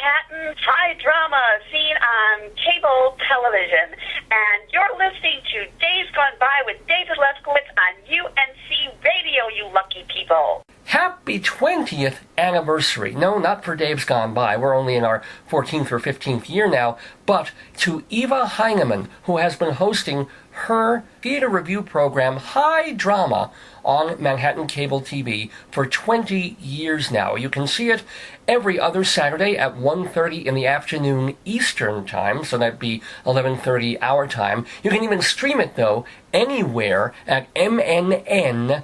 Manhattan high drama seen on cable television. And you're listening to Days Gone By with David Lefkowitz on UNC Radio, you lucky people. Happy 20th anniversary. No, not for Dave's Gone By. We're only in our 14th or 15th year now. But to Eva Heinemann, who has been hosting her theater review program, High Drama, on Manhattan Cable TV for 20 years now. You can see it every other Saturday at 1:30 in the afternoon Eastern Time, so that'd be 11:30 our time. You can even stream it, though, anywhere at MNN.org,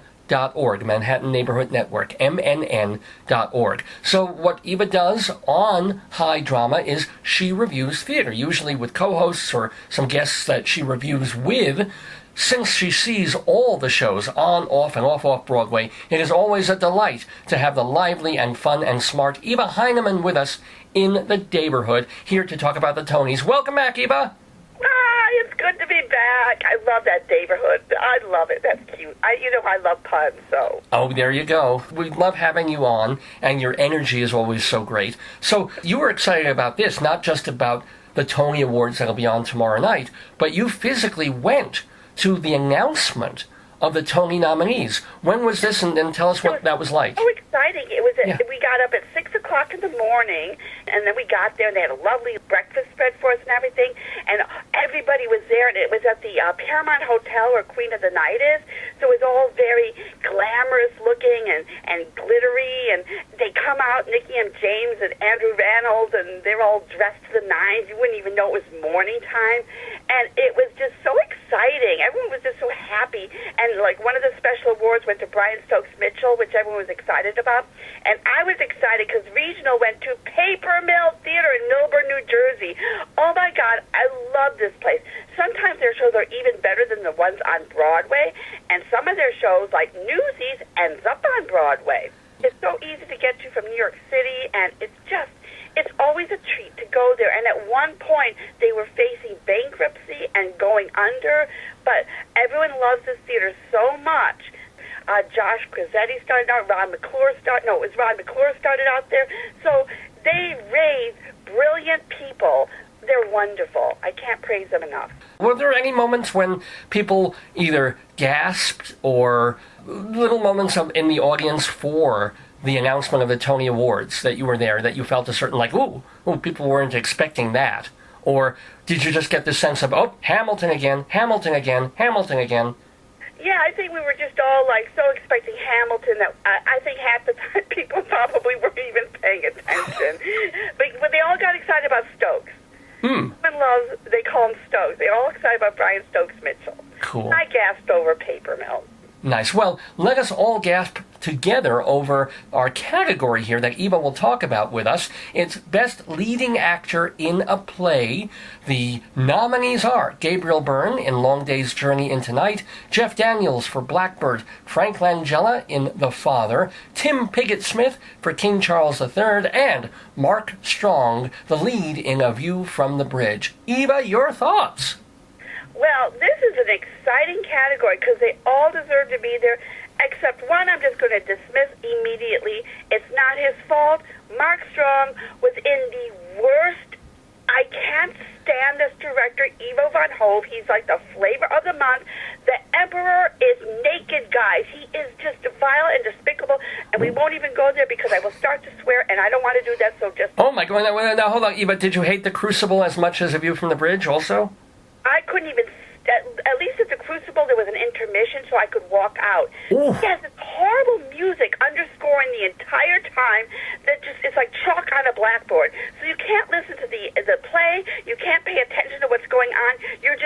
Manhattan Neighborhood Network, MNN.org. So what Eva does on High Drama is she reviews theater, usually with co-hosts or some guests that she reviews with. Since she sees all the shows on, off, and off Broadway, it is always a delight to have the lively and fun and smart Eva Heinemann with us in the neighborhood, here to talk about the Tonys. Welcome back, Eva. It's good to be back. I love that neighborhood. I love it. That's cute. I love puns, so. Oh, there you go. We love having you on, and your energy is always so great. So you were excited about this, not just about the Tony Awards that'll be on tomorrow night, but you physically went to the announcement of the Tony nominees. When was this, and then tell us what that was like. So exciting. We got up at 6 o'clock in the morning, and then we got there, and they had a lovely breakfast spread for us and everything, and everybody was there, and it was at the Paramount Hotel where Queen of the Night is, so it was all very glamorous looking and glittery, and they come out, Nikki and James and Andrew Reynolds, and they're all dressed to the nines. You wouldn't even know it was morning time, and it was just so exciting. Everyone was just so happy, and like one of the special awards went to Brian Stokes Mitchell, which everyone was excited about, and I was excited because regional went to Paper Mill Theater in Millburn, New Jersey. Oh my God, I love this place. Sometimes their shows are even better than the ones on Broadway, and some of their shows, like Newsies, ends up on Broadway. It's so easy to get to from New York City, and it's always a treat to go there. And at one point, they were facing bankruptcy and going under, but everyone loves this theater so much. Josh Krasetti started out, Ron McClure started out there. So they raise brilliant people. They're wonderful. I can't praise them enough. Were there any moments when people either gasped or little moments in the audience for the announcement of the Tony Awards that you were there, that you felt a certain, like, ooh, people weren't expecting that? Or did you just get the sense of, oh, Hamilton again? Yeah, I think we were just all, so expecting Hamilton that I think half the time people probably weren't even paying attention. but they all got excited about Stokes. They call him Stokes. They're all excited about Brian Stokes Mitchell. Cool. I gasped over Paper Mill. Nice. Well, let us all gasp together over our category here that Eva will talk about with us. It's Best Leading Actor in a Play. The nominees are Gabriel Byrne in Long Day's Journey into Night, Jeff Daniels for Blackbird, Frank Langella in The Father, Tim Piggott-Smith for King Charles III, and Mark Strong, the lead in A View from the Bridge. Eva, your thoughts? Well, this is an exciting category because they all deserve to be there, except one I'm just going to dismiss immediately. It's not his fault. Mark Strong was in the worst. I can't stand this director, Ivo Van Hove. He's like the flavor of the month. The Emperor is naked, guys. He is just vile and despicable, and we won't even go there because I will start to swear, and I don't want to do that, so just... Oh, my God. Now, hold on, Eva. Did you hate The Crucible as much as A View from the Bridge also? I couldn't even, at least at the Crucible, there was an intermission so I could walk out. Ooh. He has this horrible music underscoring the entire time that just, it's like chalk on a blackboard. So you can't listen to the play, you can't pay attention to what's going on. Your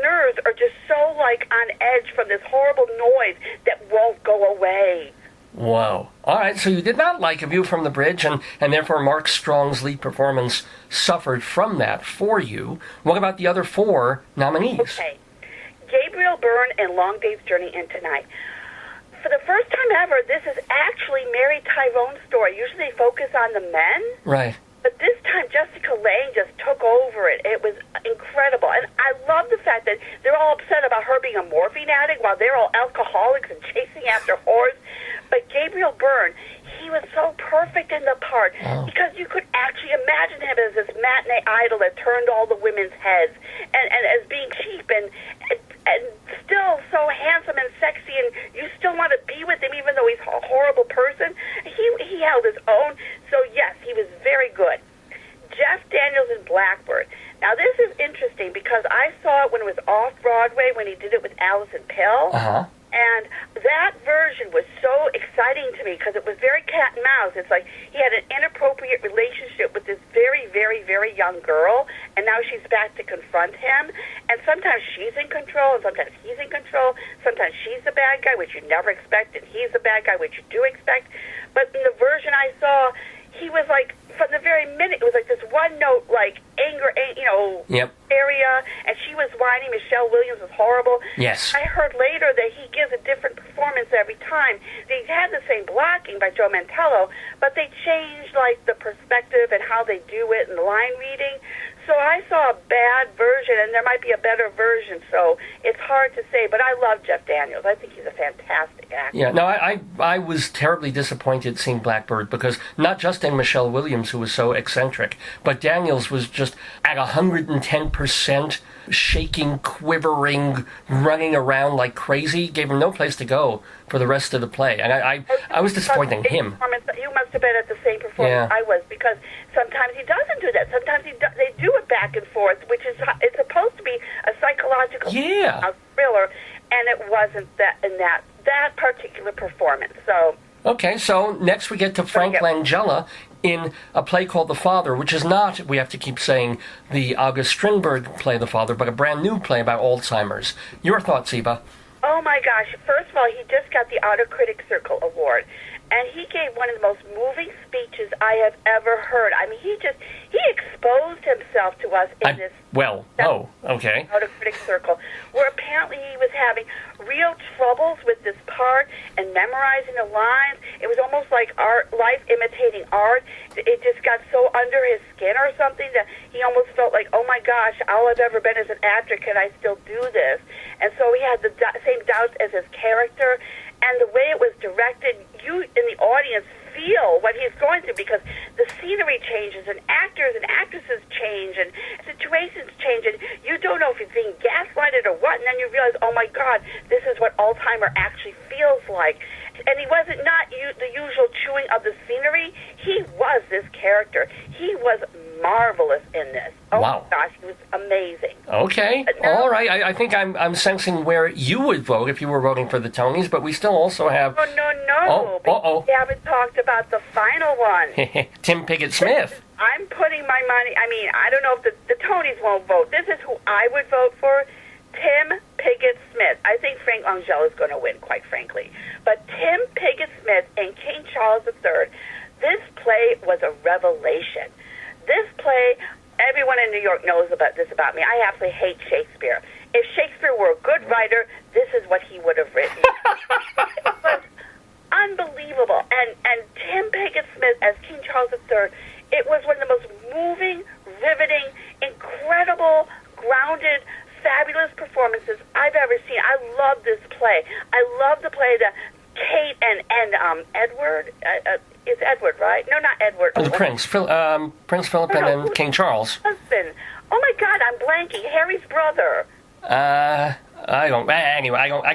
nerves are just so on edge from this horrible noise that won't go away. Whoa. All right, so you did not like A View from the Bridge, and therefore Mark Strong's lead performance suffered from that for you. What about the other four nominees? Okay. Gabriel Byrne in Long Day's Journey into Night. For the first time ever, this is actually Mary Tyrone's story. Usually they focus on the men. Right. But this time, Jessica Lange just took over it. It was incredible. And I love the fact that they're all upset about her being a morphine addict while they're all alcoholics and chasing after whores. But Gabriel Byrne, he he was so perfect in the part because you could actually imagine him as this matinee idol that turned all the women's heads, and as being cheap and still so handsome and sexy, and you still want to be with him even though he's a horrible person. He held his own. So yes, he was very good. Jeff Daniels in Blackbird. Now this is interesting because I saw it when it was off Broadway when he did it with Alison Pill. And that version was so exciting to me because it was very cat and mouse. It's like he had an inappropriate relationship with this very, very, very young girl, and now she's back to confront him. And sometimes she's in control, and sometimes he's in control. Sometimes she's the bad guy, which you never expect, and he's the bad guy, which you do expect. But in the version I saw, he was like, from the very minute, it was like this one note, like anger, area, and she was whining. Michelle Williams was horrible. Yes. I heard later that he gives a different performance every time. They had the same blocking by Joe Mantello, but they changed like the perspective and how they do it and the line reading. So I saw a bad version, and there might be a better version, so it's hard to say. But I love Jeff Daniels. I think he's a fantastic actor. Yeah, no, I was terribly disappointed seeing Blackbird because not just in Michelle Williams, who was so eccentric, but Daniels was just at 110%, shaking, quivering, running around like crazy, gave him no place to go for the rest of the play. And I was disappointed in him. You must have been at the same performance I was, because sometimes he doesn't do that. Sometimes they do it back and forth, which is it's supposed to be a psychological thriller, and it wasn't that in that particular performance. So okay, so next we get to Frank Langella in a play called The Father, which is not, we have to keep saying, the August Strindberg play The Father, but a brand new play about Alzheimer's. Your thoughts, Eva? Oh my gosh, first of all, he just got the Outer Critics Circle Award, and he gave one of the most moving speeches I have ever heard. I mean, he exposed himself to us in this Outer Critics Circle, where apparently he was having real troubles with this part and memorizing the lines. It was almost like art, life imitating art. It just got so under his skin or something that he almost felt like, oh my gosh, all I've ever been is an actor, can I still do this? And so he had the same doubts as his character, and the way it was directed, you in the audience feel what he's going through, because the scenery changes and actors and actresses change and situations change, and you don't know if he's being gaslighted or what, and then you realize, oh my God, this is what Alzheimer actually feels like. And he wasn't the usual chewing of the scenery. He was this character. He was marvelous in this. Oh my gosh, he was amazing. Okay, all right. I think I'm sensing where you would vote if you were voting for the Tonys, but we still also have... No. We haven't talked about the final one. Tim Piggott-Smith. I'm putting my money... I mean, I don't know if the Tonys won't vote. This is who I would vote for. Tim Piggott-Smith. I think Frank Langella is going to win, quite frankly. But Tim Piggott-Smith in King Charles III, this play was a revelation. This play, everyone in New York knows about me. I absolutely hate Shakespeare. If Shakespeare were a good writer, this is what he would have written. It was unbelievable. And Tim Piggott-Smith as King Charles III, it was one of the most moving, riveting, incredible, grounded, fabulous performances I've ever seen. I love this play. I love the play that Kate and Edward, it's Edward, right? No, not Edward. The Prince Philip and then King Charles. Husband. Oh my God, I'm blanking. Harry's brother. I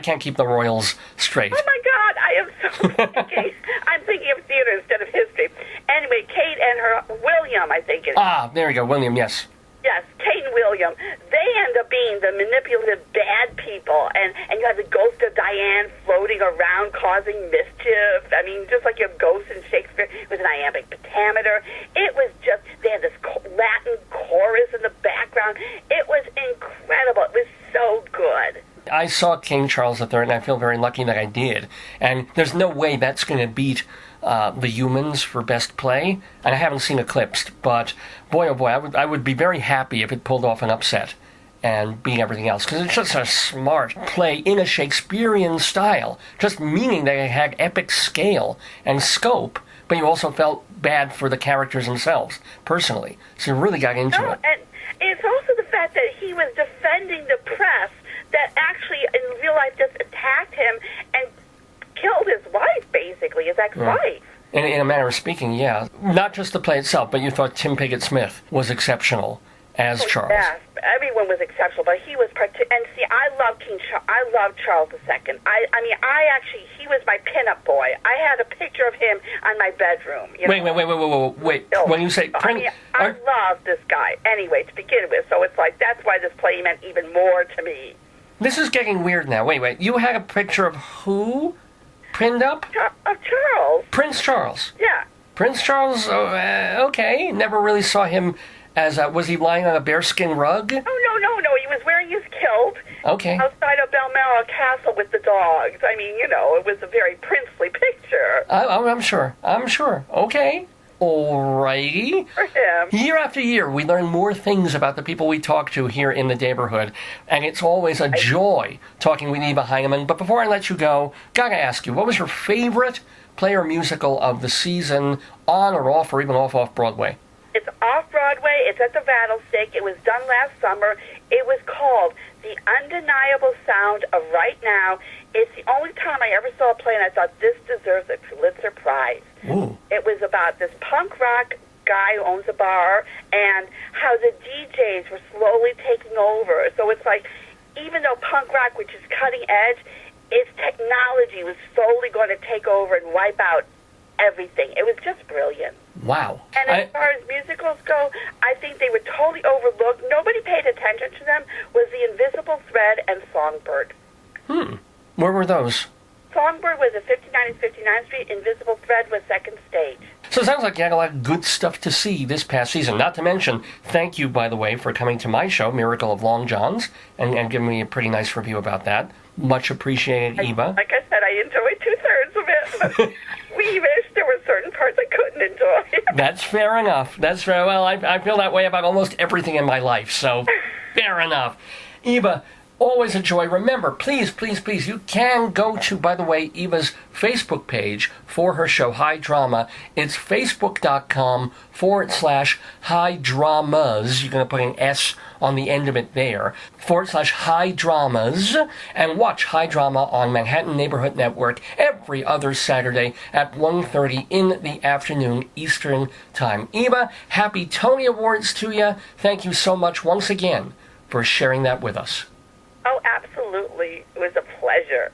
can't keep the royals straight. Oh my God, I am so thinking. I'm thinking of theater instead of history. Anyway, Kate and her, William, I think it is. There you go, William, yes. Yes, Kate and William, they end up being the manipulative bad people, and you have the ghost of Diane floating around causing mischief. I mean, just like you have ghosts in Shakespeare with an iambic pentameter. It was just, they had this Latin chorus in the background. It was incredible. It was so good. I saw King Charles III, and I feel very lucky that I did. And there's no way that's going to beat The Humans for Best Play. And I haven't seen Eclipsed, but boy, oh boy, I would be very happy if it pulled off an upset and beat everything else. Because it's just a smart play in a Shakespearean style, just meaning that it had epic scale and scope, but you also felt bad for the characters themselves, personally. So you really got into it. And it's also the fact that he was defending the press that actually in real life just attacked him and killed his wife, basically, his ex-wife. In a manner of speaking, yeah. Not just the play itself, but you thought Tim Piggott-Smith was exceptional as Charles. Yes, everyone was exceptional, but he was and see, I love I love Charles II. He was my pinup boy. I had a picture of him on my bedroom. Wait. When you say I love this guy anyway to begin with, so it's like that's why this play meant even more to me. This is getting weird now. Wait. You had a picture of who pinned up? Of Charles. Prince Charles. Yeah. Prince Charles. Okay. Never really saw him. Was he lying on a bearskin rug? Oh, no. He was wearing his kilt outside of Balmoral Castle with the dogs. It was a very princely picture. I'm sure. Okay. Alrighty. For him. Year after year, we learn more things about the people we talk to here in the neighborhood, and it's always a joy talking with Eva Heinemann. But before I let you go, gotta ask you, what was your favorite play or musical of the season, on or off, or even off Broadway? It's off-Broadway. It's at the Rattlesnake. It was done last summer. It was called The Undeniable Sound of Right Now. It's the only time I ever saw a play, and I thought, this deserves a Pulitzer Prize. Ooh. It was about this punk rock guy who owns a bar and how the DJs were slowly taking over. So it's like, even though punk rock, which is cutting edge, its technology was slowly going to take over and wipe out everything. It was just brilliant. Wow. And as far as musicals go, I think they were totally overlooked. Nobody paid attention to them. Was The Invisible Thread and Songbird. Where were those? Songbird was at 59 and 59th Street. Invisible Thread was second stage. So it sounds like you had a lot of good stuff to see this past season. Not to mention, thank you, by the way, for coming to my show, Miracle of Long John's, and giving me a pretty nice review about that. Much appreciated, Eva. Like I said, I enjoyed 2/3 of it, but we wish there were certain parts I couldn't enjoy. That's fair enough. That's fair. Well, I feel that way about almost everything in my life, so fair enough. Eva, always a joy. Remember, please, you can go to, by the way, Eva's Facebook page for her show, High Drama. It's facebook.com/High Dramas. You're going to put an S on the end of it there, /High Dramas, and watch High Drama on Manhattan Neighborhood Network every other Saturday at 1:30 in the afternoon Eastern Time. Eva, happy Tony Awards to you. Thank you so much once again for sharing that with us. Oh, absolutely. It was a pleasure.